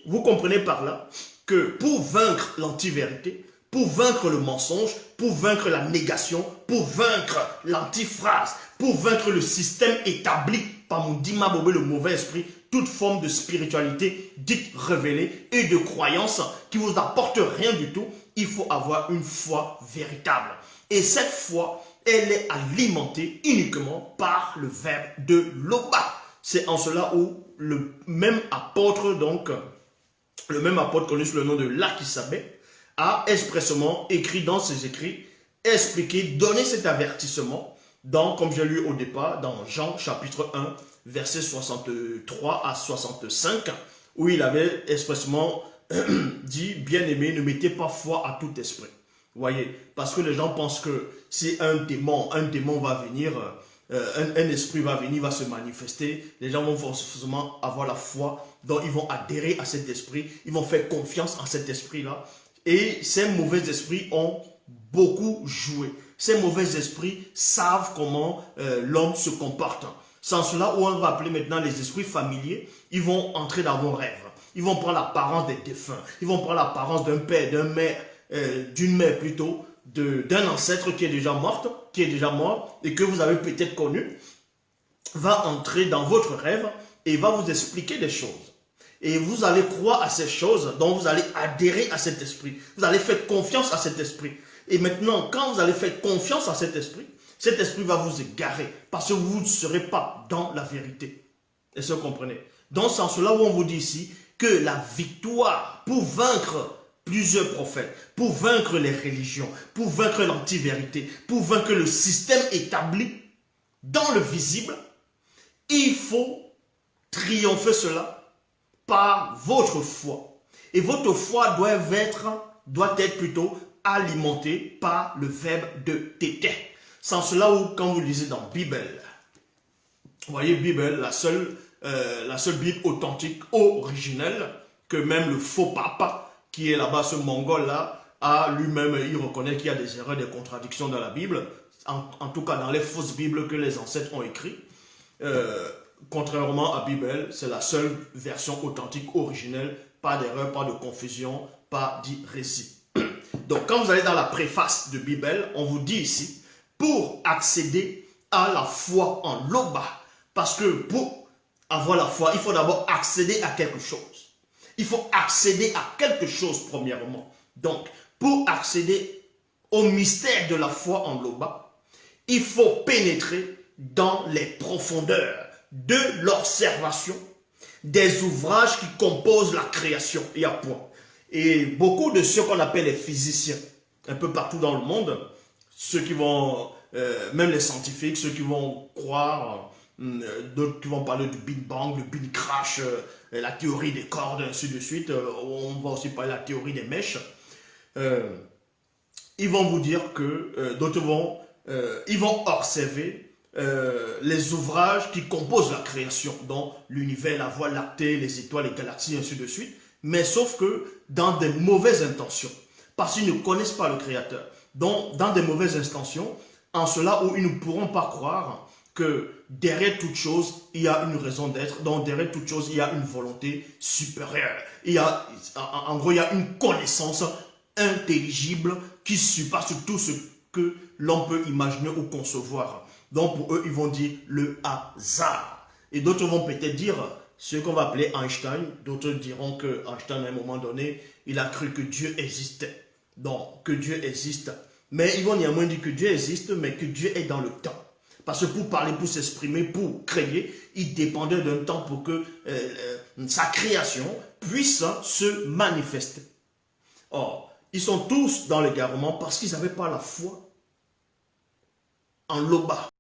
vous comprenez par là que pour vaincre l'anti-vérité, pour vaincre le mensonge, pour vaincre la négation, pour vaincre l'antiphrase, pour vaincre le système établi par Moudima Bobé, le mauvais esprit, toute forme de spiritualité dite révélée et de croyance qui vous apporte rien du tout, il faut avoir une foi véritable. Et cette foi, elle est alimentée uniquement par le verbe de Loba. C'est en cela où le même apôtre, donc, le même apôtre connu sous le nom de Lakisabé, a expressément écrit dans ses écrits, expliqué, donné cet avertissement, dans, comme j'ai lu au départ, dans Jean chapitre 1, versets 63 à 65, où il avait expressément dit, bien-aimé, ne mettez pas foi à tout esprit. Vous voyez, parce que les gens pensent que si un démon va venir, un esprit va venir, va se manifester, les gens vont forcément avoir la foi, donc ils vont adhérer à cet esprit, ils vont faire confiance en cet esprit-là. Et ces mauvais esprits ont beaucoup joué. Ces mauvais esprits savent comment l'homme se comporte. Sans cela, où on va appeler maintenant les esprits familiers, ils vont entrer dans vos rêves. Ils vont prendre l'apparence des défunts. Ils vont prendre l'apparence d'un père, d'une mère plutôt, d'un ancêtre qui est déjà mort, et que vous avez peut-être connu, va entrer dans votre rêve et va vous expliquer des choses. Et vous allez croire à ces choses, donc vous allez adhérer à cet esprit. Vous allez faire confiance à cet esprit. Et maintenant, quand vous allez faire confiance à cet esprit va vous égarer parce que vous ne serez pas dans la vérité. Est-ce que vous comprenez? Donc, c'est en cela où on vous dit ici que la victoire pour vaincre plusieurs prophètes, pour vaincre les religions, pour vaincre l'anti-vérité, pour vaincre le système établi dans le visible, il faut triompher cela par votre foi. Et votre foi doit être plutôt alimentée par le verbe de tété. Sans cela, où quand vous lisez dans Bible, vous voyez Bible, la seule Bible authentique, originelle, que même le faux pape, qui est là-bas, ce mongol-là, a lui-même, il reconnaît qu'il y a des erreurs, des contradictions dans la Bible, en tout cas dans les fausses Bibles que les ancêtres ont écrites. Contrairement à Bible, c'est la seule version authentique, originelle, pas d'erreur, pas de confusion, pas d'hérésie. Donc quand vous allez dans la préface de Bible, on vous dit ici, pour accéder à la foi en Loba, parce que pour avoir la foi, il faut d'abord accéder à quelque chose. Il faut accéder à quelque chose premièrement. Donc, pour accéder au mystère de la foi en Loba, il faut pénétrer dans les profondeurs de l'observation des ouvrages qui composent la création. Il y a point. Et beaucoup de ceux qu'on appelle les physiciens, un peu partout dans le monde, ceux qui vont, même les scientifiques, ceux qui vont croire, d'autres qui vont parler du Big Bang, le Big Crash, la théorie des cordes, ainsi de suite. On va aussi parler de la théorie des mèches. Ils vont vous dire que d'autres ils vont observer les ouvrages qui composent la création, dont l'univers, la Voie lactée, les étoiles, les galaxies, ainsi de suite. Mais sauf que dans des mauvaises intentions, parce qu'ils ne connaissent pas le Créateur. Donc, dans des mauvaises intentions, en cela où ils ne pourront pas croire que derrière toute chose, il y a une raison d'être. Donc, derrière toute chose, il y a une volonté supérieure. En gros, il y a une connaissance intelligible qui surpasse tout ce que l'on peut imaginer ou concevoir. Donc, pour eux, ils vont dire le hasard. Et d'autres vont peut-être dire ce qu'on va appeler Einstein. D'autres diront que Einstein, à un moment donné, il a cru que Dieu existait. Donc, que Dieu existe. Mais ils vont néanmoins dire que Dieu existe, mais que Dieu est dans le temps. Parce que pour parler, pour s'exprimer, pour créer, il dépendait d'un temps pour que sa création puisse se manifester. Or, ils sont tous dans l'égarement parce qu'ils n'avaient pas la foi en Loba.